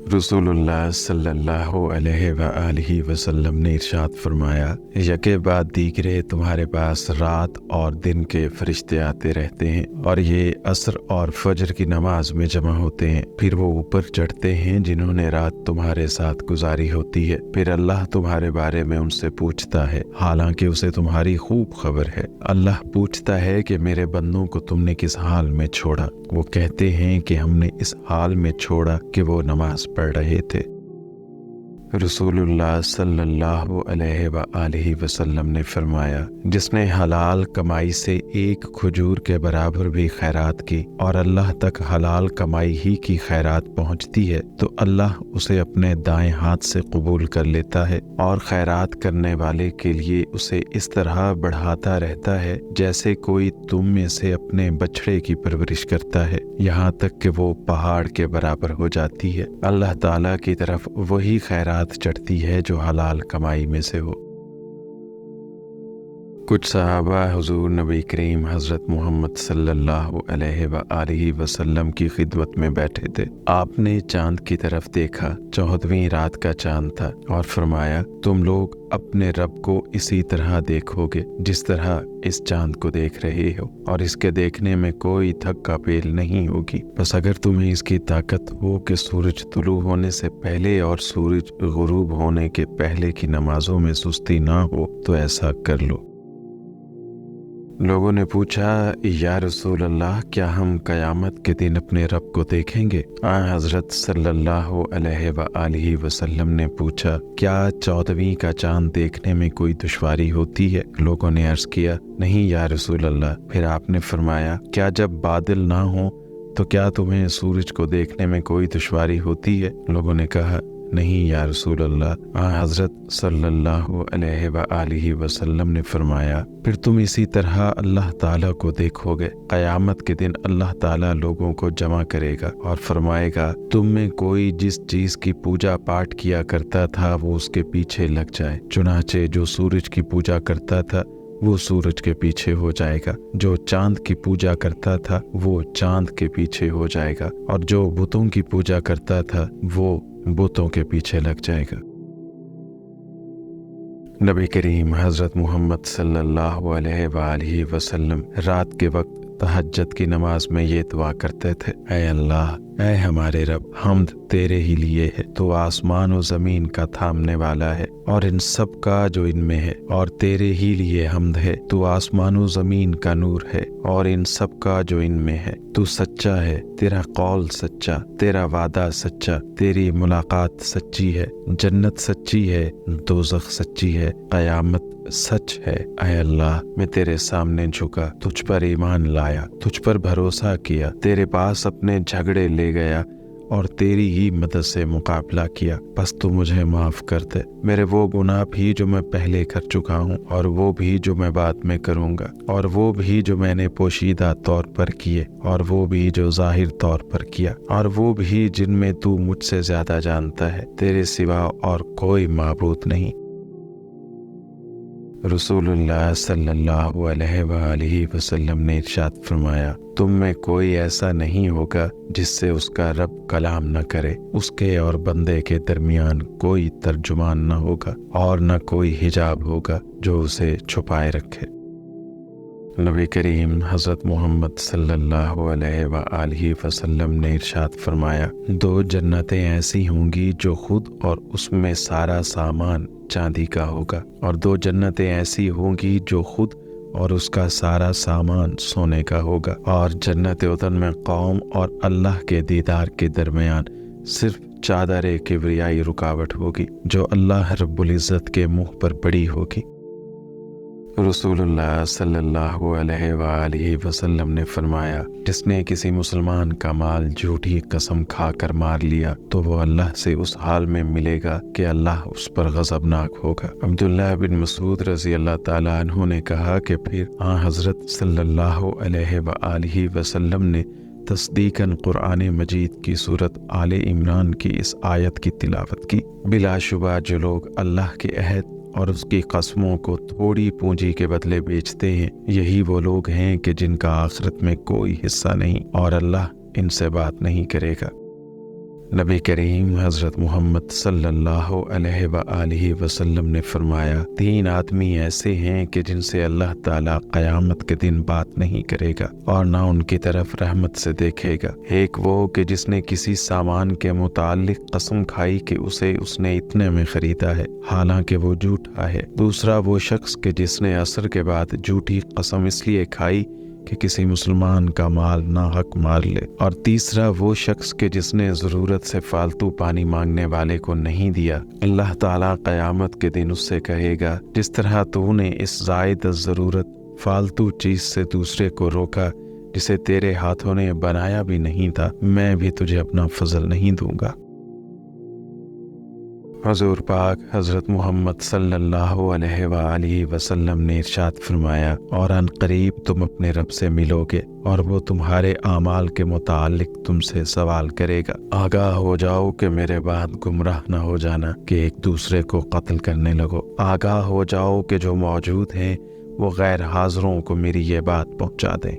रसूलुल्लाह सल्लल्लाहु अलैहि व आलिहि वसल्लम ने इरशाद फरमाया, यके बाद दीगरे तुम्हारे पास रात और दिन के फरिश्ते आते रहते हैं और ये असर और फजर की नमाज में जमा होते हैं। फिर वो ऊपर चढ़ते हैं जिन्होंने रात तुम्हारे साथ गुजारी होती है। फिर अल्लाह तुम्हारे बारे में उनसे पूछता है, हालांकि उसे तुम्हारी खूब खबर है। अल्लाह पूछता है कि मेरे बंदों को तुमने किस हाल में छोड़ा? वो कहते हैं कि हमने इस हाल में छोड़ा कि वो नमाज पढ़ रहे थे। रसूलुल्लाह सल्लल्लाहु अलैहि व आलिहि वसल्लम ने फरमाया, जिसने हलाल कमाई से एक खजूर के बराबर भी खैरात की और अल्लाह तक हलाल कमाई ही की खैरात पहुंचती है तो अल्लाह उसे अपने दाएं हाथ से कबूल कर लेता है और खैरात करने वाले के लिए उसे इस तरह बढ़ाता रहता है जैसे कोई तुम में से अपने बछड़े की परवरिश करता है, यहाँ तक कि वो पहाड़ के बराबर हो जाती है। अल्लाह ताला की तरफ वही खैरात चढ़ती है जो हलाल कमाई में से हो। कुछ सहाबा हुजूर नबी करीम हज़रत मोहम्मद सल्लल्लाहु अलैहि व आलिहि वसल्लम की खिदमत में बैठे थे। आपने चांद की तरफ देखा, 14वीं रात का चांद था, और फरमाया, तुम लोग अपने रब को इसी तरह देखोगे जिस तरह इस चांद को देख रहे हो, और इसके देखने में कोई थक्का पेल नहीं होगी। बस अगर तुम्हें इसकी ताकत हो कि सूरज तुलू होने से पहले और सूरज गुरूब होने के पहले की नमाजों में सुस्ती ना हो तो ऐसा कर लो। लोगों ने पूछा, या रसूल अल्लाह, क्या हम क़यामत के दिन अपने रब को देखेंगे? हज़रत सल्लल्लाहु अलैहि व आलिहि वसल्लम ने पूछा, क्या 14वीं का चांद देखने में कोई दुश्वारी होती है? लोगों ने अर्ज़ किया, नहीं या रसूल अल्लाह। फिर आपने फरमाया, क्या जब बादल ना हो तो क्या तुम्हें सूरज को देखने में कोई दुश्वारी होती है? लोगों ने कहा, नहीं या रसूल अल्लाह। हज़रत सल्लल्लाहु अलैहि व आलिहि वसल्लम ने फरमाया, फिर तुम इसी तरह अल्लाह ताला को देखोगे। क़यामत के दिन अल्लाह ताला लोगों को जमा करेगा और फरमाएगा, तुम में कोई जिस चीज़ की पूजा पाठ किया करता था वो उसके पीछे लग जाए। चुनाचे जो सूरज की पूजा करता था वो सूरज के पीछे हो जाएगा, जो चांद की पूजा करता था वो चांद के पीछे हो जाएगा, और जो बुतों की पूजा करता था वो बुतों के पीछे लग जाएगा। नबी करीम हज़रत मोहम्मद सल्लल्लाहु अलैहि व आलिहि वसल्लम रात के वक्त तहज्जुद की नमाज में ये दुआ करते थे, ऐ अल्लाह, ऐ हमारे रब, हम्द तेरे ही लिए है। तो आसमान और ज़मीन का थामने वाला है और इन सब का जो इनमें है, और तेरे ही लिए हम्द है। तू आसमान और ज़मीन का नूर है और इन सब का जो इनमें है। तू सच्चा है, तेरा कौल सच्चा, तेरा वादा सच्चा, तेरी मुलाकात सच्ची है, जन्नत सच्ची है, दोज़ख सच्ची है, क़यामत सच है। ऐ अल्लाह, मैं तेरे सामने झुका, तुझ पर ईमान लाया, तुझ पर भरोसा किया, तेरे पास अपने झगड़े ले गया और तेरी ही मदद से मुकाबला किया। बस तू मुझे माफ़ कर दे, मेरे वो गुनाह भी जो मैं पहले कर चुका हूँ, और वो भी जो मैं बाद में करूँगा, और वो भी जो मैंने पोशीदा तौर पर किए, और वो भी जो ज़ाहिर तौर पर किया, और वो भी जिनमें तू मुझसे ज़्यादा जानता है। तेरे सिवा और कोई माबूद नहीं। रसूलुल्लाह सल्लल्लाहु अलैहि व आलिहि वसल्लम ने इरशाद फरमाया, तुम में कोई ऐसा नहीं होगा जिससे उसका रब कलाम न करे। उसके और बंदे के दरमियान कोई तर्जुमान न होगा और न कोई हिजाब होगा जो उसे छुपाए रखे। नबी करीम हज़रत मोहम्मद सल्लल्लाहु अलैहि व आलिहि वसल्लम ने इरशाद फरमाया, दो जन्नतें ऐसी होंगी जो खुद और उसमें सारा सामान चांदी का होगा, और दो जन्नतें ऐसी होंगी जो खुद और उसका सारा सामान सोने का होगा। और जन्नत उतन में कौम और अल्लाह के दीदार के दरमियान सिर्फ चादर किबरियाई रुकावट होगी जो अल्लाह रब्बुल इज़्ज़त के मुंह पर पड़ी होगी। रसूलुल्लाह सल्लल्लाहु अलैहि व आलिहि वसल्लम ने फरमाया, जिसने किसी मुसलमान का माल झूठी कसम खाकर मार लिया तो वो अल्लाह से उस हाल में मिलेगा कि अल्लाह उस पर गज़बनाक होगा। अब्दुल्लाह बिन मसूद रज़ी अल्लाह ताला अन्हु ने कहा कि फिर हज़रत सल्लल्लाहु अलैहि व आलिहि वसल्लम ने तस्दीकन कुरान मजीद की सूरत आले इमरान की इस आयत की तिलावत की। बिलाशुबा जो लोग अल्लाह के अहद और उसकी कस्मों को थोड़ी पूंजी के बदले बेचते हैं, यही वो लोग हैं कि जिनका आखिरत में कोई हिस्सा नहीं और अल्लाह इनसे बात नहीं करेगा। نبی کریم حضرت محمد صلی اللہ علیہ وآلہ وسلم نے فرمایا 3 آدمی ایسے ہیں کہ جن سے اللہ تعالیٰ قیامت کے دن بات نہیں کرے گا اور نہ ان کی طرف رحمت سے دیکھے گا۔ ایک وہ کہ جس نے کسی سامان کے متعلق قسم کھائی کہ اس نے اتنے میں خریدا ہے حالانکہ وہ جھوٹا ہے۔ دوسرا وہ شخص کہ جس نے عصر کے بعد جھوٹی قسم اس لیے کھائی کہ کسی مسلمان کا مال ناحق مار لے۔ اور تیسرا وہ شخص کہ جس نے ضرورت سے فالتو پانی مانگنے والے کو نہیں دیا۔ اللہ تعالیٰ قیامت کے دن اس سے کہے گا جس طرح تو نے اس زائد ضرورت فالتو چیز سے دوسرے کو روکا جسے تیرے ہاتھوں نے بنایا بھی نہیں تھا، میں بھی تجھے اپنا فضل نہیں دوں گا۔ حضور پاک حضرت محمد صلی اللہ علیہ وآلہ وسلم نے ارشاد فرمایا اور ان قریب تم اپنے رب سے ملو گے اور وہ تمہارے اعمال کے متعلق تم سے سوال کرے گا۔ آگاہ ہو جاؤ کہ میرے بعد گمراہ نہ ہو جانا کہ ایک دوسرے کو قتل کرنے لگو۔ آگاہ ہو جاؤ کہ جو موجود ہیں وہ غیر حاضروں کو میری یہ بات پہنچا دیں۔